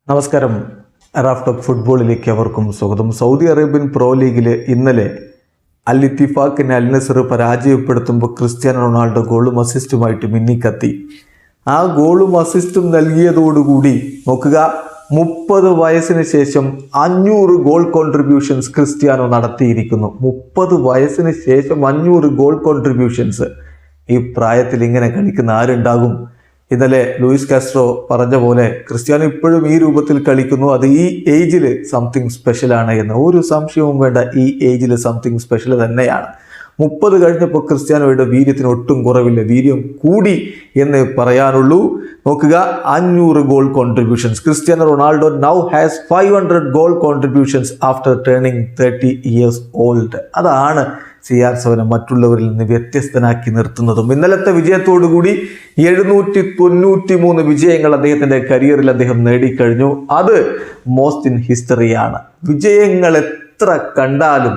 നമസ്കാരം. Raf talk ഫുട്ബോളിലേക്ക് അവർക്കും സ്വാഗതം. സൗദി അറേബ്യൻ പ്രോ ലീഗിൽ ഇന്നലെ അൽ ഇത്തിഫാഖിനെ അൽ നസർ പരാജയപ്പെടുത്തുമ്പോൾ ക്രിസ്ത്യാനോ റൊണാൾഡോ ഗോളും അസിസ്റ്റുമായിട്ട് മിന്നിക്കത്തി. ആ ഗോളും അസിസ്റ്റും നൽകിയതോടുകൂടി നോക്കുക, 30 വയസ്സിന് ശേഷം 500 ഗോൾ കോൺട്രിബ്യൂഷൻസ് ക്രിസ്ത്യാനോ നടത്തിയിരിക്കുന്നു. 30 വയസ്സിന് ശേഷം 500 ഗോൾ കോൺട്രിബ്യൂഷൻസ്. ഈ പ്രായത്തിൽ ഇങ്ങനെ കളിക്കുന്ന ആരുണ്ടാകും? ഇന്നലെ ലൂയിസ് കാസ്ട്രോ പറഞ്ഞ പോലെ ക്രിസ്ത്യാനോ ഇപ്പോഴും ഈ രൂപത്തിൽ കളിക്കുന്നു. അത് ഈ ഏജിൽ സംതിങ് സ്പെഷ്യലാണ് എന്ന് ഒരു സംശയവും വേണ്ട. ഈ ഏജിൽ സംതിങ് സ്പെഷ്യൽ തന്നെയാണ്. 30 കഴിഞ്ഞപ്പോൾ ക്രിസ്ത്യാനോയുടെ വീര്യത്തിന് ഒട്ടും കുറവില്ല, വീര്യം കൂടി എന്ന് പറയാനുള്ളൂ. നോക്കുക, 500 goal contributions. Cristiano Ronaldo now has 500 goal contributions after turning 30 years old. അതാണ് CR7 മറ്റുള്ളവരിൽ നിന്ന് വ്യത്യസ്തനാക്കി നിർത്തുന്നതും. ഇന്നലത്തെ വിജയത്തോടുകൂടി 793 വിജയങ്ങൾ അദ്ദേഹത്തിൻ്റെ കരിയറിൽ അദ്ദേഹം നേടിക്കഴിഞ്ഞു. അത് മോസ്റ്റ് ഇൻ ഹിസ്റ്ററിയാണ്. വിജയങ്ങൾ എത്ര കണ്ടാലും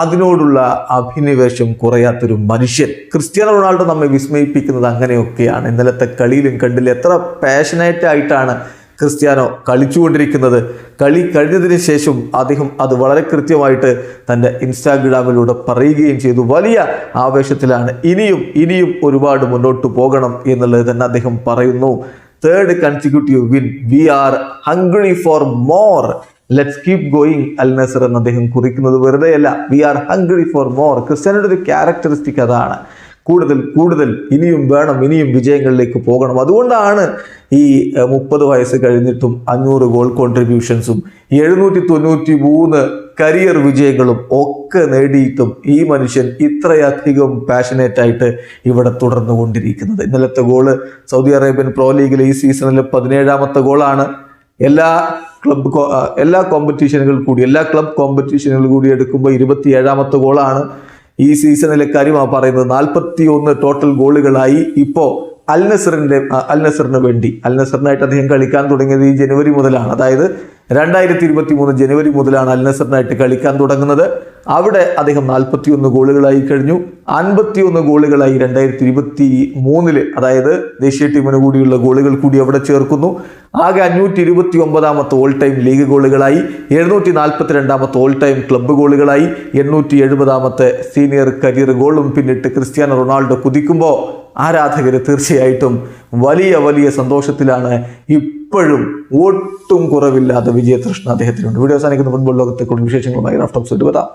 അതിനോടുള്ള അഭിനിവേശം കുറയാത്തൊരു മനുഷ്യൻ. ക്രിസ്ത്യാനോ റൊണാൾഡോ നമ്മെ വിസ്മയിപ്പിക്കുന്നത് അങ്ങനെയൊക്കെയാണ്. ഇന്നലത്തെ കളിയിലും കണ്ടില്ല എത്ര പാഷനേറ്റ് ആയിട്ടാണ് ക്രിസ്ത്യാനോ കളിച്ചുകൊണ്ടിരിക്കുന്നത്. കളി കഴിഞ്ഞതിന് ശേഷം അദ്ദേഹം അത് വളരെ കൃത്യമായിട്ട് തൻ്റെ ഇൻസ്റ്റാഗ്രാമിലൂടെ പറയുകയും ചെയ്തു. വലിയ ആവേശത്തിലാണ്. ഇനിയും ഒരുപാട് മുന്നോട്ട് പോകണം എന്നുള്ളത് തന്നെ അദ്ദേഹം പറയുന്നു. 3rd consecutive win. We are hungry for more. Let's keep going. അൽ നസർ എന്ന് അദ്ദേഹം കുറിക്കുന്നത് വെറുതെയല്ല. We are hungry for more. ക്രിസ്ത്യാനോയുടെ ഒരു ക്യാരക്ടറിസ്റ്റിക് അതാണ്. കൂടുതൽ ഇനിയും വേണം, ഇനിയും വിജയങ്ങളിലേക്ക് പോകണം. അതുകൊണ്ടാണ് ഈ 30 വയസ്സ് കഴിഞ്ഞിട്ടും 500 ഗോൾ കോൺട്രിബ്യൂഷൻസും 793 കരിയർ വിജയങ്ങളും ഒക്കെ നേടിയിട്ടും ഈ മനുഷ്യൻ ഇത്രയധികം പാഷനേറ്റ് ആയിട്ട് ഇവിടെ തുടർന്നുകൊണ്ടിരിക്കുന്നത്. ഇന്നലത്തെ ഗോള് സൗദി അറേബ്യൻ പ്രോ ലീഗിലെ ഈ സീസണിലെ 17ാമത്തെ ഗോളാണ്. എല്ലാ ക്ലബ് കോമ്പറ്റീഷനുകൾ കൂടി എടുക്കുമ്പോൾ 27ാമത്തെ ഗോളാണ്. ഈ സീസണിലെ കാര്യം പറയുന്നത് 41 ടോട്ടൽ ഗോളുകളായി. ഇപ്പോൾ അൽ നസറിന് വേണ്ടി അൽ നസറിനായിട്ട് അദ്ദേഹം കളിക്കാൻ തുടങ്ങിയത് ഈ ജനുവരി മുതലാണ്. അതായത് 2023 ജനുവരി മുതലാണ് അൽ നസറിനായിട്ട് കളിക്കാൻ തുടങ്ങുന്നത്. അവിടെ അദ്ദേഹം 41 ഗോളുകളായി കഴിഞ്ഞു. 51 ഗോളുകളായി 2023 അതായത് ദേശീയ ടീമിന് കൂടിയുള്ള ഗോളുകൾ കൂടി അവിടെ ചേർക്കുന്നു. ആകെ 529ാമത്തെ ഓൾ ടൈം ലീഗ് ഗോളുകളായി, 742ാമത്തെ ഓൾ ടൈം ക്ലബ്ബ് ഗോളുകളായി, 870ാമത്തെ സീനിയർ കരിയർ ഗോളും പിന്നിട്ട് ക്രിസ്ത്യാനോ റൊണാൾഡോ കുതിക്കുമ്പോൾ ആരാധകർ തീർച്ചയായിട്ടും വലിയ സന്തോഷത്തിലാണ്. ഇപ്പോഴും ഒട്ടും കുറവില്ലാത്ത വിജയതൃഷ്ണ അദ്ദേഹത്തിനുണ്ട്. വീഡിയോ അവസാനിക്കുന്ന ഫുട്ബോൾ ലോകത്തെ കൂടുതൽ വിശേഷങ്ങളുമായി റാഫ് ടോക്സ് വരാം.